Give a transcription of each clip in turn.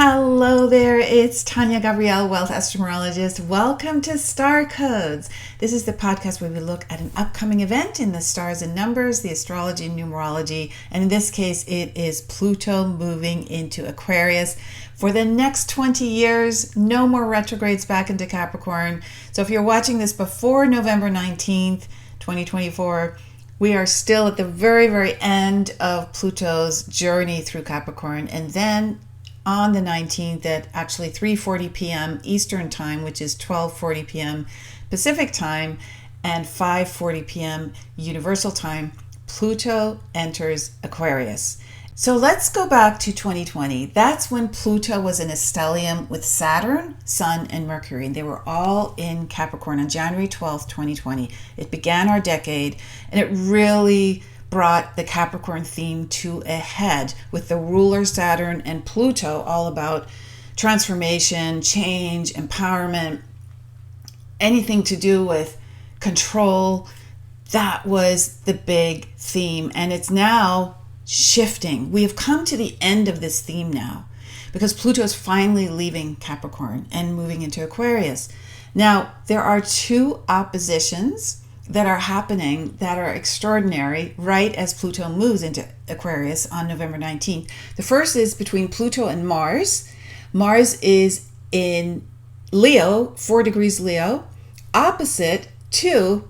Hello there, it's Tania Gabrielle, Wealth Astro-Numerologist. Welcome to Star Codes. This is the podcast where we look at an upcoming event in the stars and numbers, the astrology and numerology, and in this case it is Pluto moving into Aquarius for the next 20 years. No more retrogrades back into Capricorn. So if you're watching this before November 19th, 2024, we are still at the very, very end of Pluto's journey through Capricorn, and then on the 19th at actually 3:40 p.m. Eastern Time, which is 12:40 p.m. Pacific Time and 5:40 p.m. Universal Time, Pluto enters Aquarius. So let's go back to 2020. That's when Pluto was in a stellium with Saturn, Sun, and Mercury. And they were all in Capricorn on January 12th, 2020. It began our decade, and it really brought the Capricorn theme to a head with the ruler Saturn and Pluto, all about transformation, change, empowerment, anything to do with control. That was the big theme, and it's now shifting. We have come to the end of this theme now because Pluto is finally leaving Capricorn and moving into Aquarius. Now, there are two oppositions that are happening that are extraordinary right as Pluto moves into Aquarius on November 19th. The first is between Pluto and Mars. Mars is in Leo, 4 degrees Leo, opposite to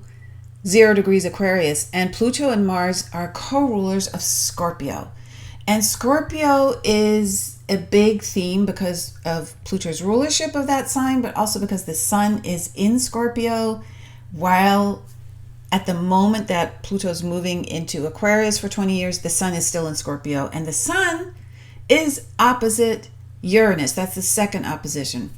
0 degrees Aquarius. And Pluto and Mars are co-rulers of Scorpio. And Scorpio is a big theme because of Pluto's rulership of that sign, but also because the sun is in Scorpio, while at the moment that Pluto's moving into Aquarius for 20 years, the sun is still in Scorpio, and the sun is opposite Uranus. That's the second opposition.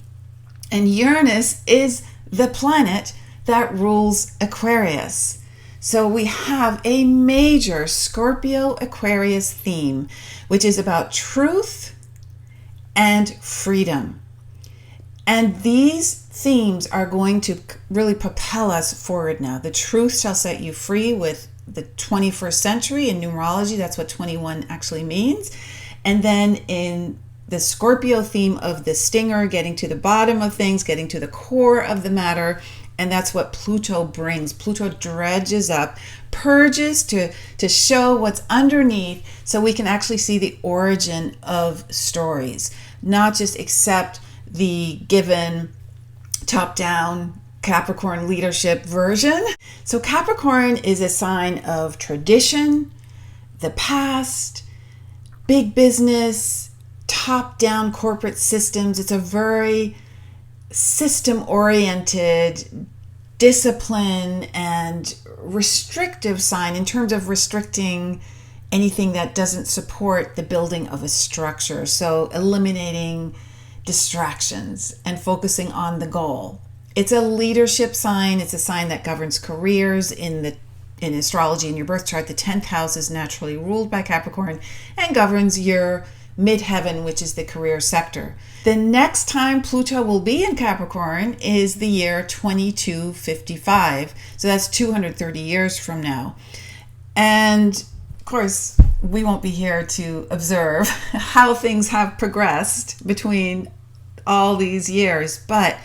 And Uranus is the planet that rules Aquarius. So we have a major Scorpio-Aquarius theme, which is about truth and freedom. And these themes are going to really propel us forward now. The truth shall set you free with the 21st century in numerology. That's what 21 actually means. And then in the Scorpio theme of the stinger, getting to the bottom of things, getting to the core of the matter. And that's what Pluto brings. Pluto dredges up, purges to show what's underneath so we can actually see the origin of stories, not just accept the given top-down Capricorn leadership version. So Capricorn is a sign of tradition, the past, big business, top-down corporate systems. It's a very system-oriented, discipline, and restrictive sign in terms of restricting anything that doesn't support the building of a structure. So eliminating distractions and focusing on the goal. It's a leadership sign. It's a sign that governs careers. In astrology, in your birth chart, the 10th house is naturally ruled by Capricorn and governs your midheaven, which is the career sector. The next time Pluto will be in Capricorn is the year 2255. So that's 230 years from now. And of course, we won't be here to observe how things have progressed between all these years, but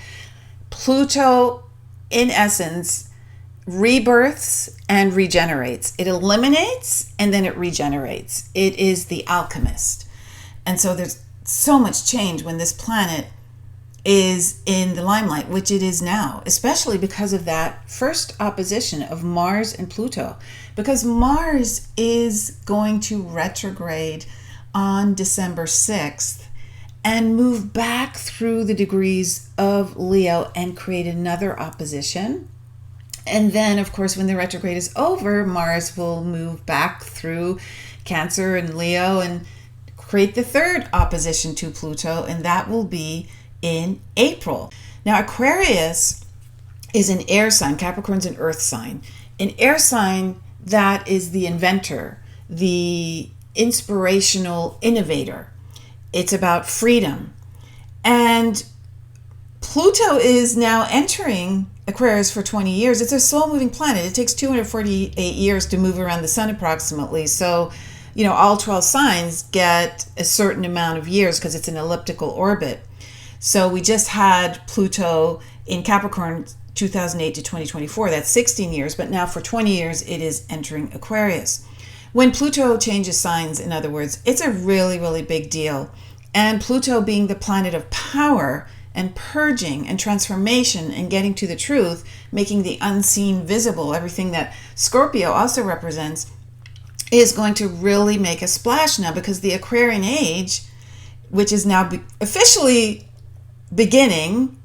Pluto, in essence, rebirths and regenerates. It eliminates and then it regenerates. It is the alchemist. And so there's so much change when this planet is in the limelight, which it is now, especially because of that first opposition of Mars and Pluto, because Mars is going to retrograde on December 6th and move back through the degrees of Leo and create another opposition. And then, of course, when the retrograde is over, Mars will move back through Cancer and Leo and create the third opposition to Pluto, and that will be in April. Now, Aquarius is an air sign. Capricorn's an earth sign. An air sign that is the inventor, the inspirational innovator. It's about freedom. And Pluto is now entering Aquarius for 20 years. It's a slow-moving planet. It takes 248 years to move around the sun approximately. So all 12 signs get a certain amount of years because it's an elliptical orbit. So we just had Pluto in Capricorn 2008 to 2024. That's 16 years, but now for 20 years it is entering Aquarius. When Pluto changes signs, in other words, it's a really, really big deal. And Pluto being the planet of power and purging and transformation and getting to the truth, making the unseen visible, everything that Scorpio also represents, is going to really make a splash now, because the Aquarian age, which is now officially beginning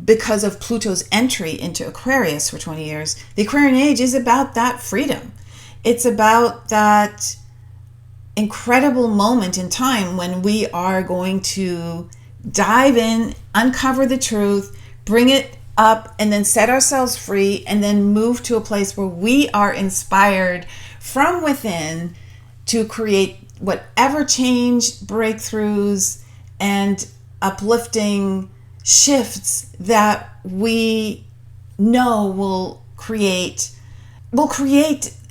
because of Pluto's entry into Aquarius for 20 years, the Aquarian age is about that freedom. It's about that incredible moment in time when we are going to dive in, uncover the truth, bring it up, and then set ourselves free, and then move to a place where we are inspired from within to create whatever change, breakthroughs, and uplifting shifts that we know will create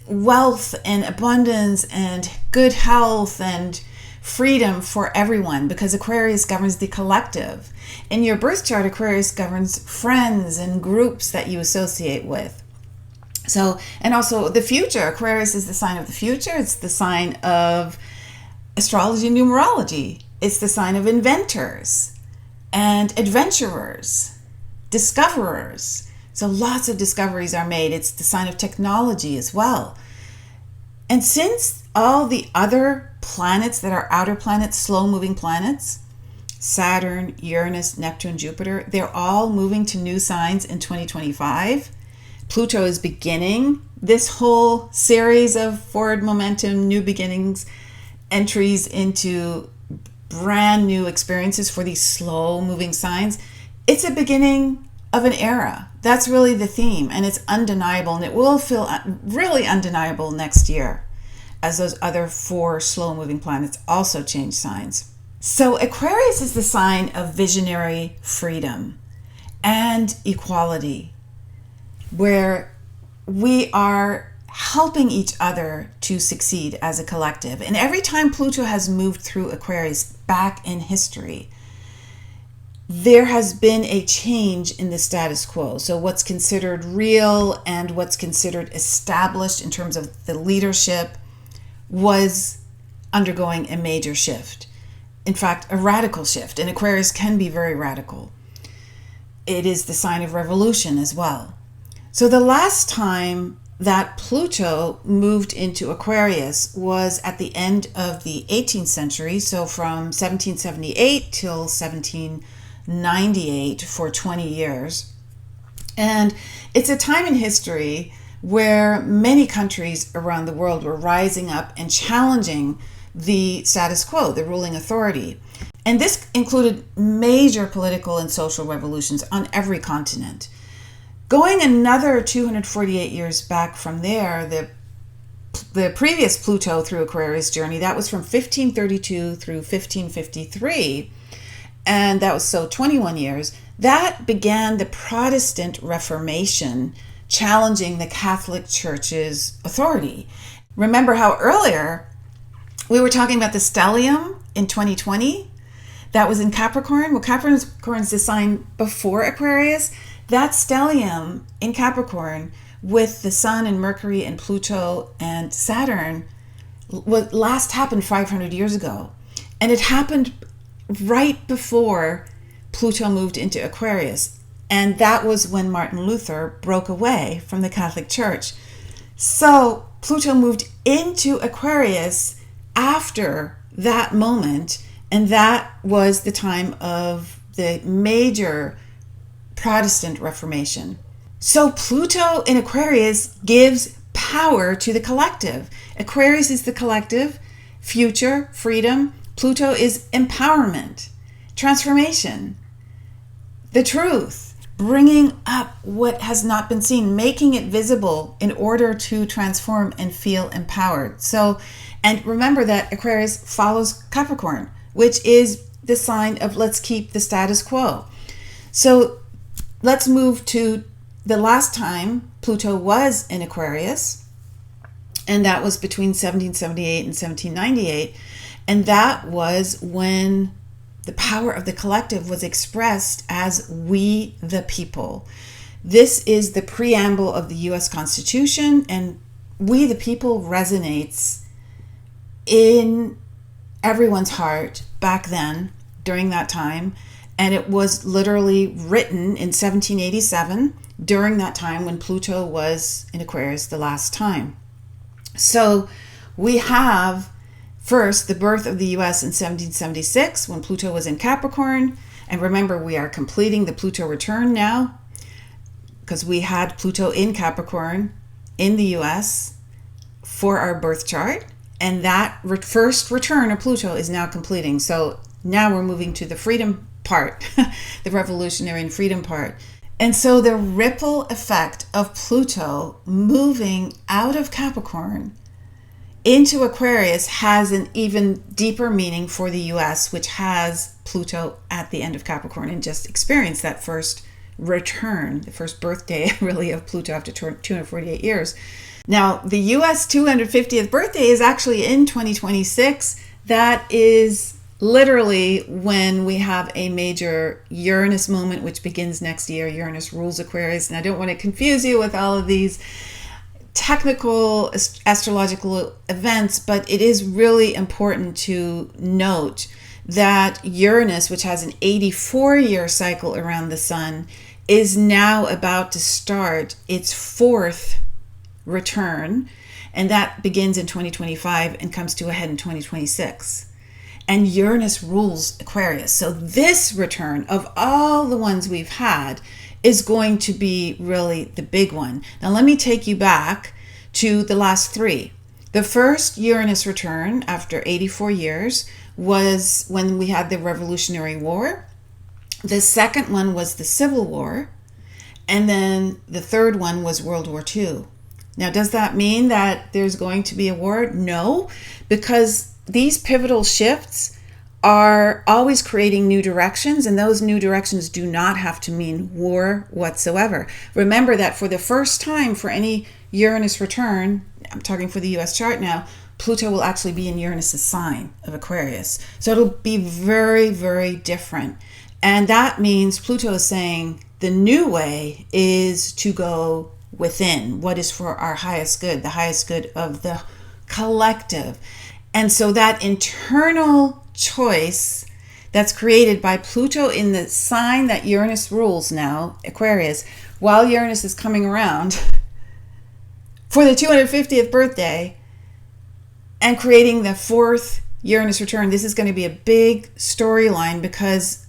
wealth and abundance and good health and freedom for everyone, because Aquarius governs the collective. In your birth chart, Aquarius governs friends and groups that you associate with. So, and also the future. Aquarius is the sign of the future. It's the sign of astrology and numerology. It's the sign of inventors and adventurers, discoverers. So lots of discoveries are made. It's the sign of technology as well. And since all the other planets that are outer planets, slow-moving planets, Saturn, Uranus, Neptune, Jupiter, they're all moving to new signs in 2025. Pluto is beginning this whole series of forward momentum, new beginnings, entries into brand new experiences for these slow-moving signs. It's a beginning of an era. That's really the theme, and it's undeniable, and it will feel really undeniable next year as those other 4 slow-moving planets also change signs. So Aquarius is the sign of visionary freedom and equality, where we are helping each other to succeed as a collective. And every time Pluto has moved through Aquarius back in history, there has been a change in the status quo. So what's considered real and what's considered established in terms of the leadership was undergoing a major shift. In fact, a radical shift. And Aquarius can be very radical. It is the sign of revolution as well. So the last time that Pluto moved into Aquarius was at the end of the 18th century. So from 1778 till 1798 for 20 years. And it's a time in history where many countries around the world were rising up and challenging the status quo, the ruling authority. And this included major political and social revolutions on every continent. Going another 248 years back from there, the previous Pluto through Aquarius journey, that was from 1532 through 1553, and that was 21 years, that began the Protestant Reformation, challenging the Catholic Church's authority. Remember how earlier we were talking about the stellium in 2020? That was in Capricorn. Well, Capricorn's the sign before Aquarius. That stellium in Capricorn with the Sun and Mercury and Pluto and Saturn last happened 500 years ago. And it happened right before Pluto moved into Aquarius. And that was when Martin Luther broke away from the Catholic Church. So Pluto moved into Aquarius after that moment, and that was the time of the major Protestant Reformation. So Pluto in Aquarius gives power to the collective. Aquarius is the collective, future, freedom. Pluto is empowerment, transformation, the truth, bringing up what has not been seen, making it visible in order to transform and feel empowered. So, and remember that Aquarius follows Capricorn, which is the sign of let's keep the status quo. So let's move to the last time Pluto was in Aquarius. And that was between 1778 and 1798. And that was when the power of the collective was expressed as we the people. This is the preamble of the U.S. Constitution, and we the people resonates in everyone's heart back then, during that time. And it was literally written in 1787, during that time when Pluto was in Aquarius the last time. So we have first the birth of the U.S. in 1776 when Pluto was in Capricorn. And remember, we are completing the Pluto return now because we had Pluto in Capricorn in the U.S. for our birth chart. And that first return of Pluto is now completing. So now we're moving to the freedom part, the revolutionary and freedom part. And so the ripple effect of Pluto moving out of Capricorn into Aquarius has an even deeper meaning for the US, which has Pluto at the end of Capricorn and just experienced that first return, the first birthday really of Pluto after 248 years. Now, the US 250th birthday is actually in 2026. That is literally when we have a major Uranus moment, which begins next year. Uranus rules Aquarius. And I don't want to confuse you with all of these technical astrological events, but it is really important to note that Uranus, which has an 84-year cycle around the sun, is now about to start its fourth return, and that begins in 2025 and comes to a head in 2026. And Uranus rules Aquarius. So this return of all the ones we've had is going to be really the big one. Now let me take you back to the last three. The first Uranus return after 84 years was when we had the Revolutionary War. The second one was the Civil War. And then the third one was World War II. Now, does that mean that there's going to be a war? No, because these pivotal shifts are always creating new directions, and those new directions do not have to mean war whatsoever. Remember that for the first time for any Uranus return, I'm talking for the US chart now, Pluto will actually be in Uranus's sign of Aquarius. So it'll be very, very different. And that means Pluto is saying the new way is to go within, what is for our highest good, the highest good of the collective. And so that internal choice that's created by Pluto in the sign that Uranus rules now, Aquarius, while Uranus is coming around for the 250th birthday and creating the fourth Uranus return, this is going to be a big storyline because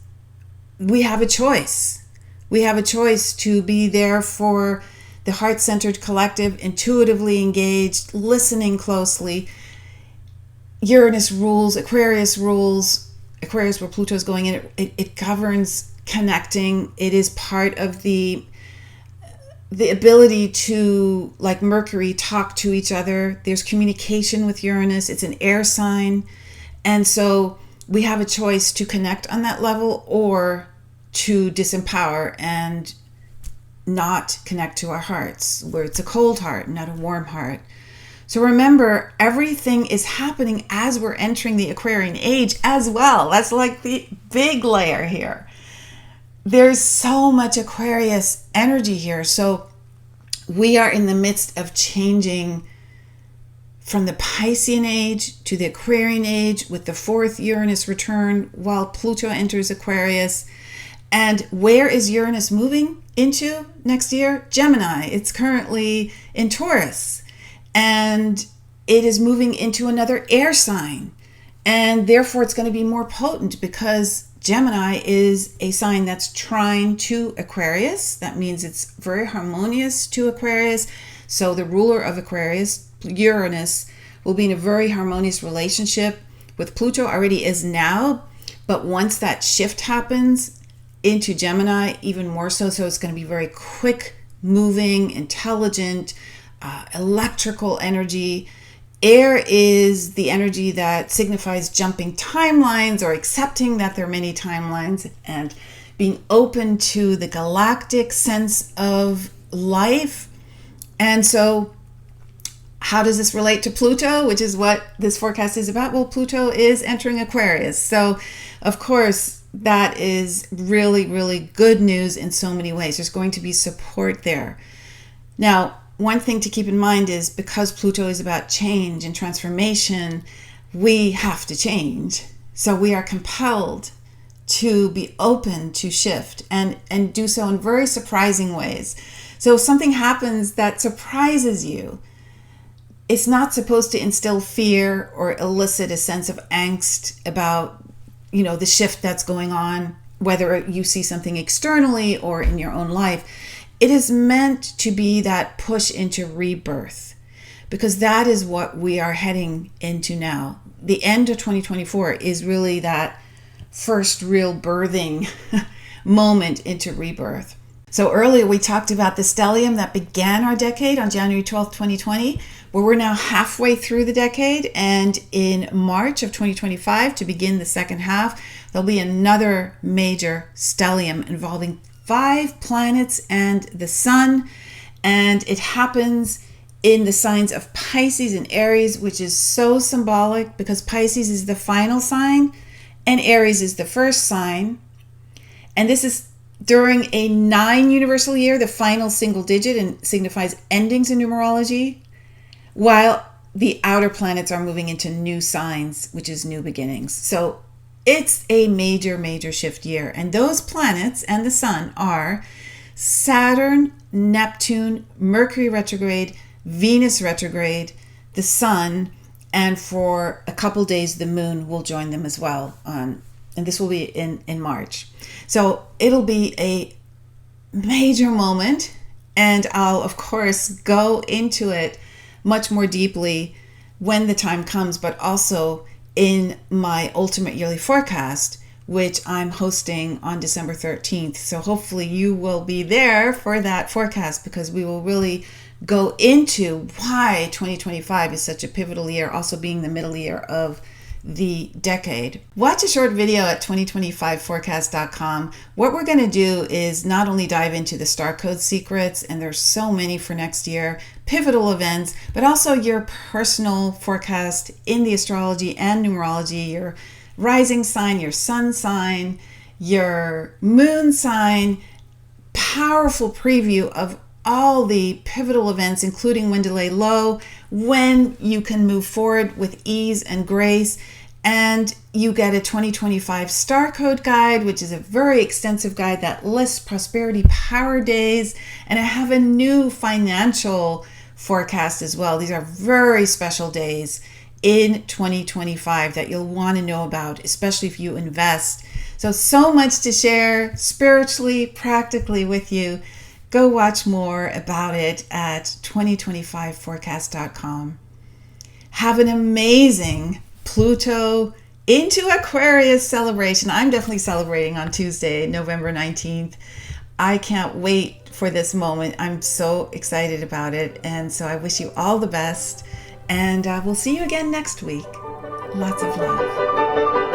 we have a choice. We have a choice to be there for the heart-centered collective, intuitively engaged, listening closely. Uranus rules, Aquarius where Pluto is going in, it governs connecting. It is part of the ability to, like Mercury, talk to each other. There's communication with Uranus. It's an air sign. And so we have a choice to connect on that level or to disempower and not connect to our hearts, where it's a cold heart, not a warm heart. So remember, everything is happening as we're entering the Aquarian age as well. That's like the big layer here. There's so much Aquarius energy here. So we are in the midst of changing from the Piscean age to the Aquarian age with the fourth Uranus return while Pluto enters Aquarius. And where is Uranus moving into next year? Gemini. It's currently in Taurus. And it is moving into another air sign. And therefore it's going to be more potent because Gemini is a sign that's trine to Aquarius. That means it's very harmonious to Aquarius. So the ruler of Aquarius, Uranus, will be in a very harmonious relationship with Pluto, already is now. But once that shift happens into Gemini, even more so. So it's going to be very quick moving, intelligent, electrical energy. Air is the energy that signifies jumping timelines or accepting that there are many timelines and being open to the galactic sense of life. And so How does this relate to Pluto, which is what this forecast is about? Well, Pluto is entering Aquarius. So, of course, that is really, really good news in so many ways. There's going to be support there. Now, one thing to keep in mind is because Pluto is about change and transformation, we have to change. So we are compelled to be open to shift and do so in very surprising ways. So if something happens that surprises you, it's not supposed to instill fear or elicit a sense of angst about, the shift that's going on, whether you see something externally or in your own life. It is meant to be that push into rebirth, because that is what we are heading into now. The end of 2024 is really that first real birthing moment into rebirth. So earlier we talked about the stellium that began our decade on January 12th, 2020, where we're now halfway through the decade. And in March of 2025, to begin the second half, there'll be another major stellium involving 5 planets and the sun. And it happens in the signs of Pisces and Aries, which is so symbolic because Pisces is the final sign and Aries is the first sign. And this is during a 9 universal year, the final single digit, and signifies endings in numerology, while the outer planets are moving into new signs, which is new beginnings. So it's a major, major shift year. And those planets and the sun are Saturn, Neptune, Mercury retrograde, Venus retrograde, the sun, and for a couple days, the moon will join them as well. And this will be in March. So it'll be a major moment. And I'll, of course, go into it much more deeply when the time comes, but also in my ultimate yearly forecast, which I'm hosting on December 13th. So hopefully you will be there for that forecast, because we will really go into why 2025 is such a pivotal year, also being the middle year of the decade. Watch a short video at 2025forecast.com. What we're going to do is not only dive into the star code secrets, and there's so many for next year, pivotal events, but also your personal forecast in the astrology and numerology, your rising sign, your sun sign, your moon sign, powerful preview of all the pivotal events, including when to lay low, when you can move forward with ease and grace. And you get a 2025 star code guide, which is a very extensive guide that lists prosperity power days. And I have a new financial forecast as well. These are very special days in 2025 that you'll want to know about, especially if you invest. So much to share spiritually, practically with you. Go watch more about it at 2025forecast.com. Have an amazing Pluto into Aquarius celebration. I'm definitely celebrating on Tuesday, November 19th. I can't wait for this moment. I'm so excited about it. And so I wish you all the best. And we'll see you again next week. Lots of love.